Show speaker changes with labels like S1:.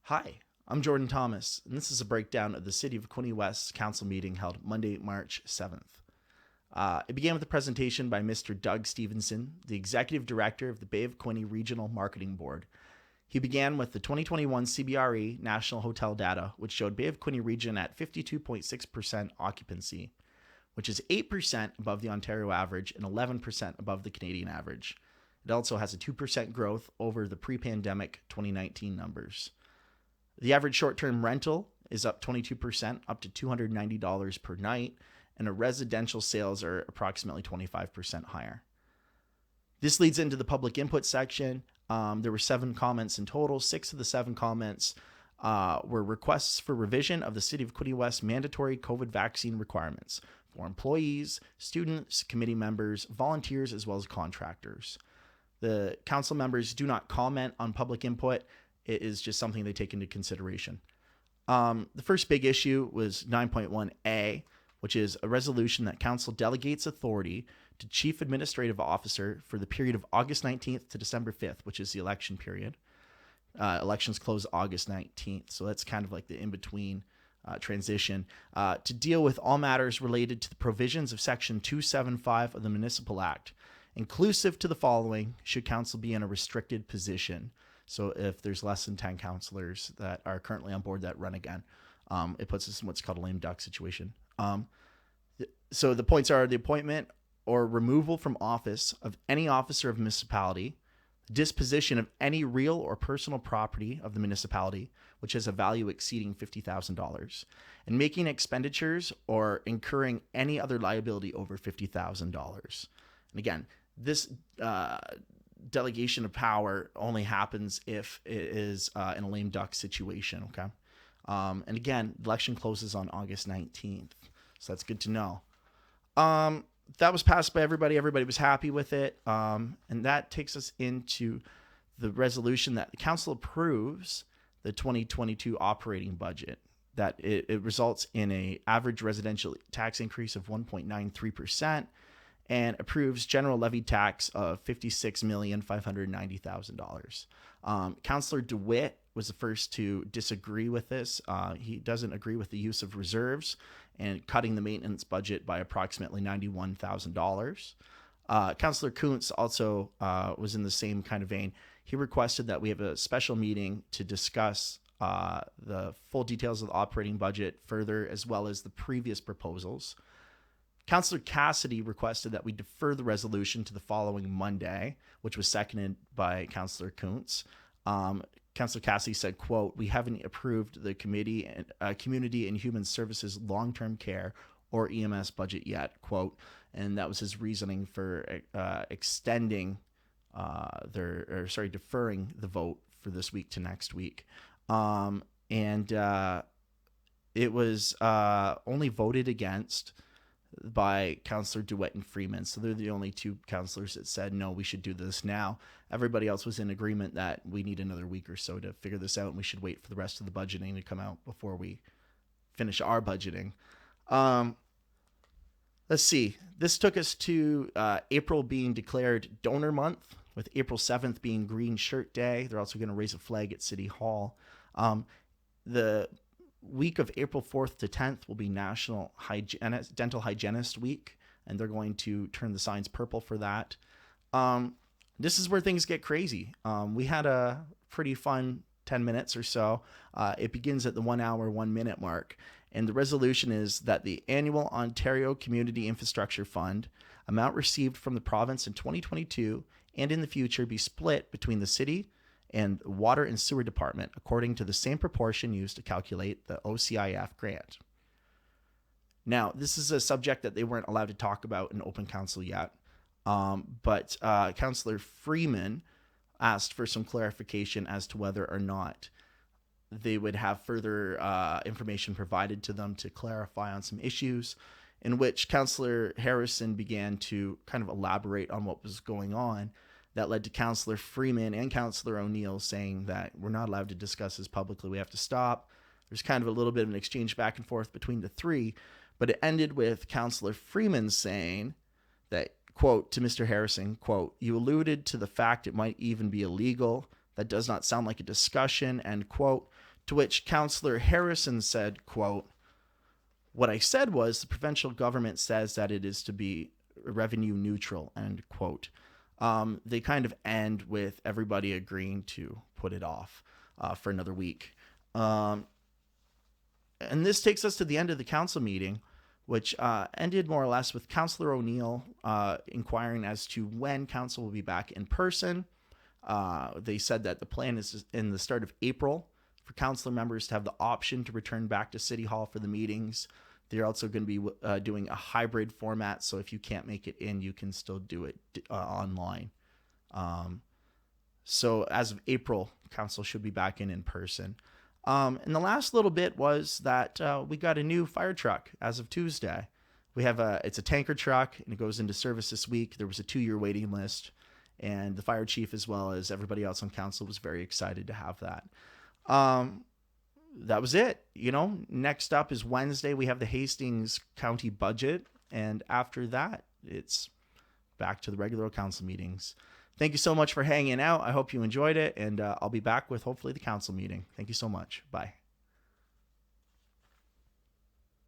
S1: Hi, I'm Jordan Thomas, and this is a breakdown of the City of Quinte West's council meeting held Monday, March 7th. It began with a presentation by Mr. Doug Stevenson, the Executive Director of the Bay of Quinte Regional Marketing Board. He began with the 2021 CBRE National Hotel data, which showed Bay of Quinte region at 52.6% occupancy, which is 8% above the Ontario average and 11% above the Canadian average. It also has a 2% growth over the pre-pandemic 2019 numbers. The average short-term rental is up 22%, up to $290 per night, and the residential sales are approximately 25% higher. This leads into the public input section. There were 7 comments in total. 6 of the 7 comments were requests for revision of the City of Quinte West mandatory COVID vaccine requirements for employees, students, committee members, volunteers, as well as contractors. The council members do not comment on public input. It is just something they take into consideration. The first big issue was 9.1A, which is a resolution that council delegates authority to Chief Administrative Officer for the period of August 19th to December 5th, which is the election period. Elections close August 19th, so that's kind of like the in-between transition, to deal with all matters related to the provisions of Section 275 of the Municipal Act, inclusive to the following, should council be in a restricted position. So if there's less than 10 councillors that are currently on board that run again, it puts us in what's called a lame duck situation. So the points are the appointment or removal from office of any officer of municipality, disposition of any real or personal property of the municipality, which has a value exceeding $50,000, and making expenditures or incurring any other liability over $50,000. And again, this delegation of power only happens if it is in a lame duck situation, okay? And again, the election closes on August 19th, so that's good to know. That was passed by everybody. Everybody was happy with it, and that takes us into the resolution that the council approves the 2022 operating budget, that it results in a average residential tax increase of 1.93%, and approves general levy tax of $56,590,000. Councillor DeWitt was the first to disagree with this. He doesn't agree with the use of reserves and cutting the maintenance budget by approximately $91,000. Councillor Quinte also was in the same kind of vein. He requested that we have a special meeting to discuss the full details of the operating budget further, as well as the previous proposals. Councillor Cassidy requested that we defer the resolution to the following Monday, which was seconded by Councillor Quinte. Councillor Cassidy said, quote, "We haven't approved the Committee and Community and Human Services Long-Term Care or EMS budget yet," quote, and that was his reasoning for deferring the vote for this week to next week. It was only voted against by Councillor DeWitt and Freeman. So they're the only 2 councillors that said, no, we should do this now. Everybody else was in agreement that we need another week or so to figure this out, and we should wait for the rest of the budgeting to come out before we finish our budgeting. Let's see. This took us to April being declared Donor Month, with April 7th being Green Shirt Day. They're also going to raise a flag at City Hall. The week of April 4th to 10th will be National Dental Hygienist Week, and they're going to turn the signs purple for that. This is where things get crazy. We had a pretty fun 10 minutes or so. It begins at the 1 hour, 1 minute mark, and the resolution is that the annual Ontario Community Infrastructure Fund amount received from the province in 2022 and in the future be split between the city and Water and Sewer Department according to the same proportion used to calculate the OCIF grant. Now, this is a subject that they weren't allowed to talk about in open council yet, but Councillor Freeman asked for some clarification as to whether or not they would have further information provided to them to clarify on some issues, in which Councillor Harrison began to kind of elaborate on what was going on. That led to Councillor Freeman and Councillor O'Neill saying that we're not allowed to discuss this publicly. We have to stop. There's kind of a little bit of an exchange back and forth between the 3, but it ended with Councillor Freeman saying that, quote, to Mr. Harrison, quote, "You alluded to the fact it might even be illegal. That does not sound like a discussion," end quote. To which Councillor Harrison said, quote, "What I said was the provincial government says that it is to be revenue neutral," end quote. They kind of end with everybody agreeing to put it off for another week. And this takes us to the end of the council meeting, which ended more or less with Councillor O'Neill inquiring as to when council will be back in person. They said that the plan is in the start of April for councillor members to have the option to return back to City Hall for the meetings. They're also going to be doing a hybrid format, so if you can't make it in, you can still do it online. So as of April, council should be back in person. And the last little bit was that we got a new fire truck as of Tuesday. It's a tanker truck, and it goes into service this week. There was a 2-year waiting list, and the fire chief, as well as everybody else on council, was very excited to have that. That was it. Next up is Wednesday. We have the Hastings County budget. And after that, it's back to the regular council meetings. Thank you so much for hanging out. I hope you enjoyed it. And I'll be back with hopefully the council meeting. Thank you so much. Bye.